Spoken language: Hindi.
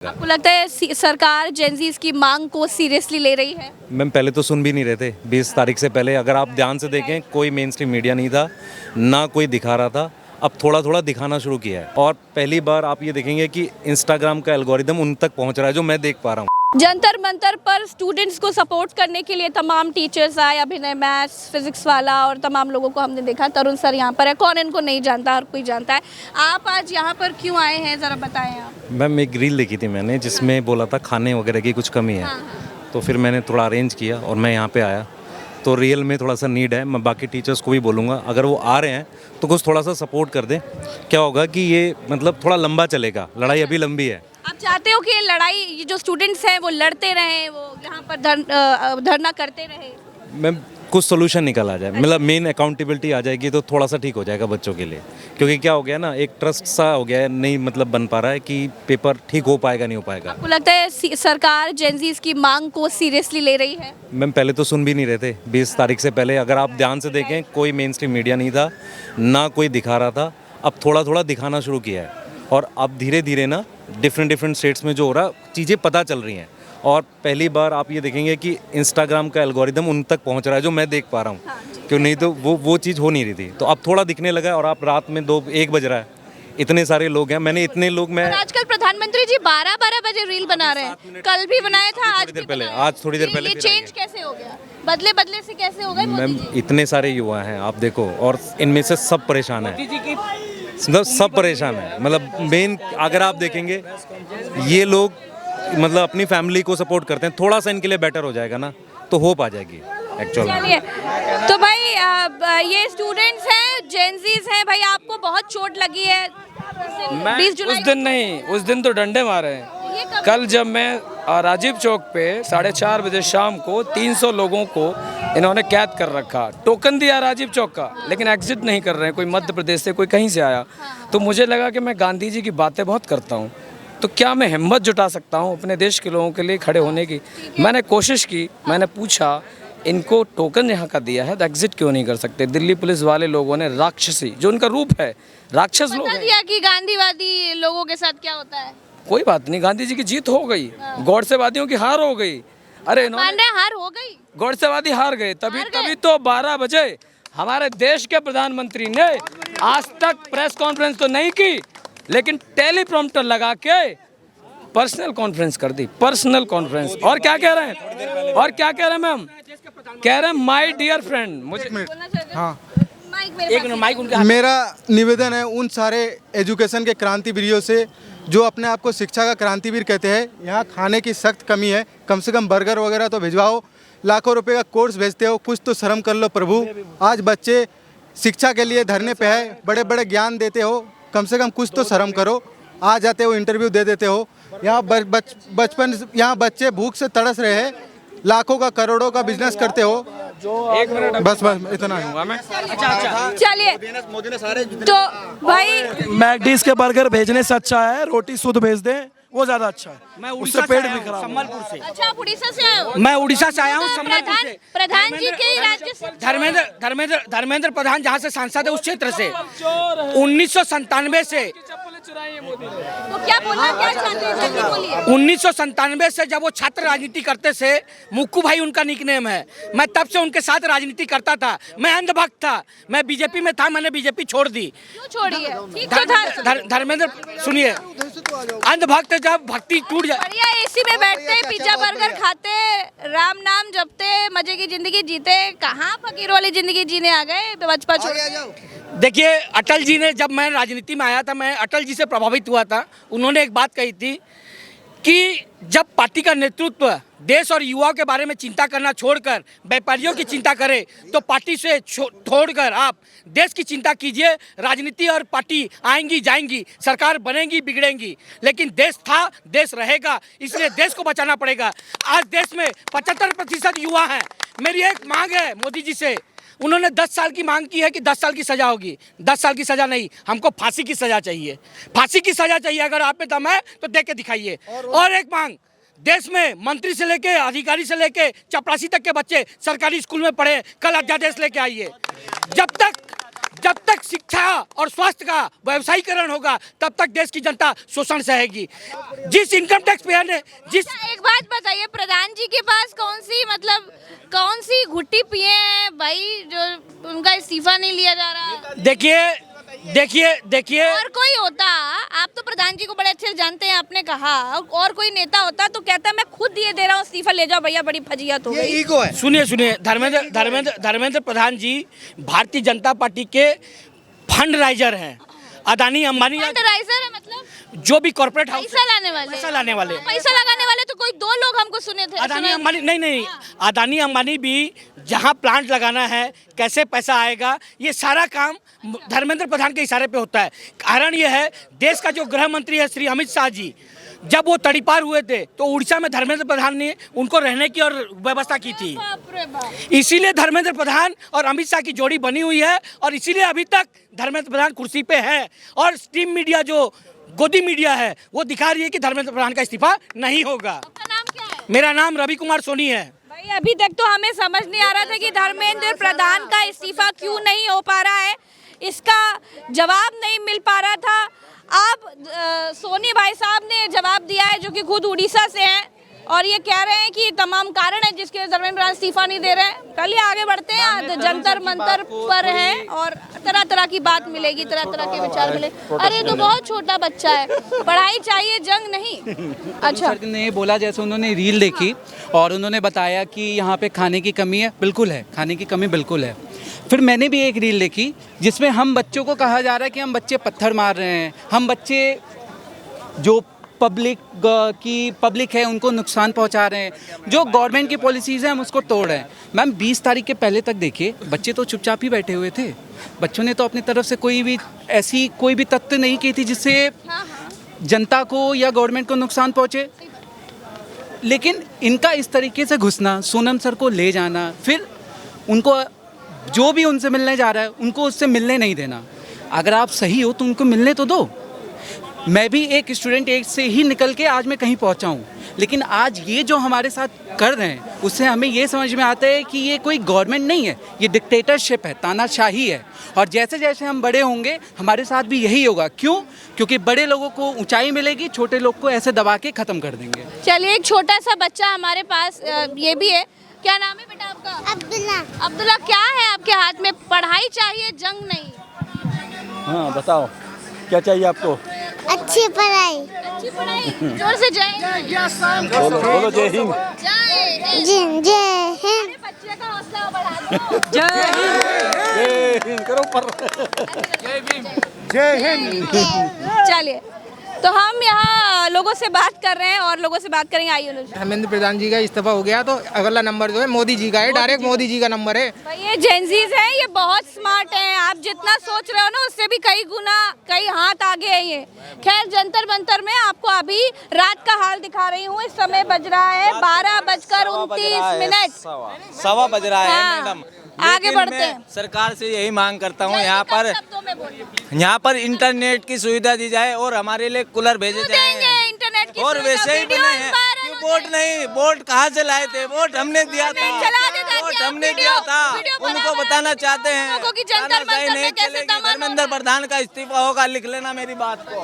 आपको लगता है सरकार जेनजीज की मांग को सीरियसली ले रही है? मैम पहले तो सुन भी नहीं रहे थे 20 तारीख से पहले। अगर आप ध्यान से देखें कोई मेन स्ट्रीम मीडिया नहीं था, ना कोई दिखा रहा था। अब थोड़ा थोड़ा दिखाना शुरू किया है और पहली बार आप ये देखेंगे कि इंस्टाग्राम का एल्गोरिदम उन तक पहुंच रहा है, जो मैं देख पा रहा हूँ। जंतर मंतर पर स्टूडेंट्स को सपोर्ट करने के लिए तमाम टीचर्स आए, अभिनय मैथ्स फिजिक्स वाला और तमाम लोगों को हमने देखा। तरुण सर यहाँ पर है, कौन इनको नहीं जानता, हर कोई जानता है। आप आज यहाँ पर क्यों आए हैं, ज़रा बताएं आप। मैम एक रील देखी थी मैंने जिसमें बोला था खाने वगैरह की कुछ कमी है। तो फिर मैंने थोड़ा अरेंज किया और मैं यहाँ पे आया। तो रियल में थोड़ा सा नीड है। मैं बाकी टीचर्स को भी बोलूँगा, अगर वो आ रहे हैं तो कुछ थोड़ा सा सपोर्ट कर दें। क्या होगा कि ये मतलब थोड़ा लंबा चलेगा, लड़ाई अभी लंबी है। आप चाहते हो कि ये लड़ाई, ये जो स्टूडेंट्स हैं वो लड़ते रहें, वो यहाँ पर धरना करते रहें? मैम कुछ सोल्यूशन निकल आ जाए, मतलब मेन अकाउंटेबिलिटी आ जाएगी तो थोड़ा सा ठीक हो जाएगा बच्चों के लिए। क्योंकि क्या हो गया ना, एक ट्रस्ट सा हो गया है, नहीं मतलब बन पा रहा है कि पेपर ठीक हो पाएगा नहीं हो पाएगा। आपको लगता है सरकार जेनजीज की मांग को सीरियसली ले रही है? मैम पहले तो सुन भी नहीं रहे थे 20 तारीख से पहले। अगर आप ध्यान से देखें कोई मेन स्ट्रीम मीडिया नहीं था, ना कोई दिखा रहा था। अब थोड़ा थोड़ा दिखाना शुरू किया है और अब धीरे धीरे ना डिफरेंट स्टेट्स में जो हो रहा चीज़ें पता चल रही हैं। और पहली बार आप ये देखेंगे कि इंस्टाग्राम का एल्गोरिदम उन तक पहुंच रहा है, जो मैं देख पा रहा हूँ। क्यों नहीं तो वो चीज़ हो नहीं रही थी। तो अब थोड़ा दिखने लगा है और आप रात में 2-1 बज रहा है, इतने सारे लोग हैं। मैंने इतने लोग मैं आजकल प्रधानमंत्री जी 12-12 बजे रील बना रहे हैं। कल भी बनाया था, आज थोड़ी देर पहले ये चेंज कैसे हो गया? बदले बदले से कैसे हो गए मोदी मैम जी? इतने सारे युवा हैं आप देखो, और इनमें से सब परेशान हैं, मतलब सब परेशान है। मतलब मेन अगर आप देखेंगे ये लोग मतलब अपनी फैमिली को सपोर्ट करते हैं। थोड़ा सा इनके लिए बेटर हो जाएगा ना तो होप आ जाएगी एक्चुअल में। चलिए, तो भाई ये स्टूडेंट्स हैं, जेनजीज हैं। भाई आपको बहुत चोट लगी है? मैं 20 जुलाई उस दिन नहीं, उस दिन तो डंडे मारे हैं। ये कब? कल जब मैं राजीव चौक पे 4:30 बजे शाम को 300 लोगों को इन्होंने कैद कर रखा। टोकन दिया राजीव चौक का, लेकिन एग्जिट नहीं कर रहे हैं। कोई मध्य प्रदेश से, कोई कहीं से आया। तो मुझे लगा कि मैं गांधी जी की बातें बहुत करता हूँ, तो क्या मैं हिम्मत जुटा सकता हूँ अपने देश के लोगों के लिए खड़े होने की। मैंने कोशिश की, मैंने पूछा इनको टोकन यहाँ का दिया है तो एग्जिट क्यों नहीं कर सकते। दिल्ली पुलिस वाले लोगों ने राक्षसी, जो उनका रूप है, राक्षस लोग बता हैं। दिया कि गांधीवादी लोगों के साथ क्या होता है। कोई बात नहीं, गांधी जी की जीत हो गई, गौड़सेवादियों की हार हो गई। अरे मान रहे हार हो गई, गौड़सेवादी हार गए। तभी हार गए। तभी तो 12 बजे हमारे देश के प्रधानमंत्री ने आज तक प्रेस कॉन्फ्रेंस तो नहीं की, लेकिन टेलीप्रॉम्प्टर लगा के पर्सनल कॉन्फ्रेंस कर दी। Personal conference. और क्या कह रहे हैं, और क्या कह रहे हैं मैम? कह रहे हैं माय डियर फ्रेंड। मुझे हाँ, माइक उनके मेरा निवेदन है उन सारे एजुकेशन के क्रांतिवीरों से जो अपने आप को शिक्षा का क्रांतिवीर कहते हैं। यहाँ खाने की सख्त कमी है, कम से कम बर्गर वगैरह तो भिजवाओ। लाखों रुपए का कोर्स भेजते हो, कुछ तो शर्म कर लो प्रभु। आज बच्चे शिक्षा के लिए धरने पे है, बड़े बड़े ज्ञान देते हो, कम से कम कुछ तो शर्म करो। आ जाते हो, इंटरव्यू दे देते हो। यहाँ बचपन यहाँ बच्चे भूख से तड़स रहे हैं, लाखों का करोड़ों का बिजनेस करते हो। एक मिनट, बस इतना ही मैं चलिए, तो भाई मैकडीज के बर्गर भेजने से अच्छा है रोटी शुद्ध भेज दें, वो ज्यादा अच्छा है। मैं उससे उड़ीसा पेट से भी आया खराब हूँ, संबलपुर से। अच्छा, आप उड़ीसा से आए हो? मैं उड़ीसा से आया हूँ, संबलपुर से। प्रधान जी के राज्य से धर्मेंद्र प्रधान जहाँ से सांसद है उस क्षेत्र से 1997 से तो क्या बोलना क्या चाहते हैं, जल्दी बोलिए। 1997 से जब वो छात्र राजनीति करते थे, मुक्कू भाई उनका निकनेम है। मैं तब से उनके साथ राजनीति करता था। मैं अंधभक्त था, मैं बीजेपी में था, मैंने बीजेपी छोड़ दी। क्यों छोड़ी है? ठीक तो था। धर्मेंद्र सुनिए, अंधभक्त जब भक्ति टूट जाए। बढ़िया एसी में बैठते, पिज्जा बर्गर खाते, राम नाम जपते, मजे की जिंदगी जीते। कहाँ फकीर वाली जिंदगी जीने आ गए बचपन छोड़ के? देखिए, अटल जी ने, जब मैं राजनीति में आया था, मैं अटल जी से प्रभावित हुआ था। उन्होंने एक बात कही थी कि जब पार्टी का नेतृत्व देश और युवाओं के बारे में चिंता करना छोड़कर व्यापारियों की चिंता करे, तो पार्टी से छोड़कर आप देश की चिंता कीजिए। राजनीति और पार्टी आएंगी जाएंगी, सरकार बनेंगी बिगड़ेंगी, लेकिन देश था, देश रहेगा, इसलिए देश को बचाना पड़ेगा। आज देश में 75% युवा हैं। मेरी एक मांग है मोदी जी से, उन्होंने 10 साल की मांग की है कि 10 साल की सजा होगी। 10 साल की सजा नहीं, हमको फांसी की सजा चाहिए। फांसी की सजा चाहिए। अगर आप में दम है तो दे के दिखाइए। और एक मांग, देश में मंत्री से लेके अधिकारी से लेके चपरासी तक के बच्चे सरकारी स्कूल में पढ़े, कल अध्यादेश लेके आइए। जब तक जब तक शिक्षा और स्वास्थ्य का व्यवसायीकरण होगा तब तक देश की जनता शोषण सहेगी। जिस इनकम टैक्स पेयर ने जिस एक बात बताइए, प्रधान जी के पास कौन सी घुट्टी पिए हैं भाई जो उनका इस्तीफा नहीं लिया जा रहा? देखिए और कोई होता, आप तो प्रधान जी को बड़े अच्छे से जानते हैं, आपने कहा, और कोई नेता होता तो कहता मैं खुद ये दे रहा हूँ इस्तीफा, ले जाओ भैया, बड़ी फजीहत हो गई। ईगो है। सुनिए धर्मेंद्र प्रधान जी भारतीय जनता पार्टी के फंड राइजर हैं। अदानी अंबानी फंडराइजर है मतलब जो भी कॉर्पोरेट हाउस पैसा लाने वाले, पैसा लगाने वाले तो कोई 2 लोग हमको सुने थे। अदानी अंबानी नहीं, अदानी अंबानी भी जहां प्लांट लगाना है, कैसे पैसा आएगा, ये सारा काम धर्मेंद्र प्रधान के इशारे पे होता है। कारण ये है, देश का जो गृह मंत्री है श्री अमित शाह जी, जब वो तड़ीपार हुए थे तो उड़ीसा में धर्मेंद्र प्रधान ने उनको रहने की और व्यवस्था की थी। इसीलिए धर्मेंद्र प्रधान और अमित शाह की जोड़ी बनी हुई है और इसीलिए अभी तक धर्मेंद्र प्रधान कुर्सी पे है। और स्ट्रीम मीडिया जो गोदी मीडिया है वो दिखा रही है कि धर्मेंद्र प्रधान का इस्तीफा नहीं होगा। आपका नाम क्या है? मेरा नाम रवि कुमार सोनी है। भाई अभी तक तो हमें समझ नहीं आ रहा था कि धर्मेंद्र प्रधान का इस्तीफा क्यों नहीं हो पा रहा है, इसका जवाब नहीं मिल पा रहा था। अब सोनी भाई साहब ने जवाब दिया है, जो कि खुद उड़ीसा से हैं, और ये कह रहे हैं कि तमाम कारण है जिसके धर्मेंद्र प्रधान इस्तीफा नहीं दे रहे हैं। चलिए आगे बढ़ते हैं, जंतर मंतर पर हैं और तरह तरह की बात मिलेगी, तरह तरह के विचार मिले। अरे तो बहुत छोटा बच्चा है, पढ़ाई चाहिए, जंग नहीं। अच्छा, सर ने बोला, जैसे उन्होंने रील देखी और उन्होंने बताया कि यहाँ पे खाने की कमी है, बिल्कुल है, खाने की कमी बिल्कुल है। फिर मैंने भी एक रील देखी जिसमें हम बच्चों को कहा जा रहा है कि हम बच्चे पत्थर मार रहे हैं, हम बच्चे जो पब्लिक है उनको नुकसान पहुंचा रहे हैं, जो गवर्नमेंट की पॉलिसीज़ हैं हम उसको तोड़ रहे हैं। मैम 20 तारीख के पहले तक देखिए, बच्चे तो चुपचाप ही बैठे हुए थे, बच्चों ने तो अपनी तरफ से कोई भी तथ्य नहीं की थी जिससे जनता को या गवर्नमेंट को नुकसान पहुंचे। लेकिन इनका इस तरीके से घुसना, सोनम सर को ले जाना, फिर उनको जो भी उनसे मिलने जा रहा है उनको उससे मिलने नहीं देना। अगर आप सही हो तो उनको मिलने तो दो। मैं भी एक स्टूडेंट एज से ही निकल के आज मैं कहीं पहुंचा हूं, लेकिन आज ये जो हमारे साथ कर रहे हैं उससे हमें ये समझ में आता है कि ये कोई गवर्नमेंट नहीं है, ये डिक्टेटरशिप है, तानाशाही है। और जैसे जैसे हम बड़े होंगे हमारे साथ भी यही होगा। क्यों? क्योंकि बड़े लोगों को ऊंचाई मिलेगी, छोटे लोग को ऐसे दबा के ख़त्म कर देंगे। चलिए एक छोटा सा बच्चा हमारे पास ये भी है। क्या नाम है बेटा आपका? अब्दुल्ला। अब्दुल्ला, क्या है आपके हाथ में? पढ़ाई चाहिए, जंग नहीं? हाँ बताओ क्या चाहिए आपको? अच्छी पढ़ाई। अच्छी पढ़ाई, जोर से जय बोलो जय हिंद। जय हिंद। बच्चे का हौसला बढ़ा दो। जय हिंद करो पर। जय हिंद। चलिए, तो हम यहाँ लोगों से बात कर रहे हैं और लोगों से बात करेंगे। आइए अनुज। धर्मेंद्र प्रधान जी का इस्तीफा हो गया तो अगला नंबर जो है मोदी जी का है, डायरेक्ट मोदी जी का नंबर है। भाई ये जेंजीज हैं, ये बहुत स्मार्ट हैं, आप जितना सोच रहे हो ना उससे भी कई गुना, कई हाथ आगे है ये। खैर, जंतर मंतर में आपको अभी रात का हाल दिखा रही हूँ। इस समय बज रहा है 12:29। सवा बज रहा है हाँ, मैडम। आगे बढ़ते हैं। सरकार से यही मांग करता हूँ, यहाँ पर इंटरनेट की सुविधा दी जाए और हमारे लिए कूलर भेजे जाए। इंटरनेट की और वैसे ही बने हैं। वोट नहीं, वोट कहाँ से लाए थे? वोट हमने दिया था, वोट हमने दिया था। उनको बताना चाहते हैं जंतर मंतर में कैसे धर्मेंद्र प्रधान का इस्तीफा होगा। लिख लेना मेरी बात को।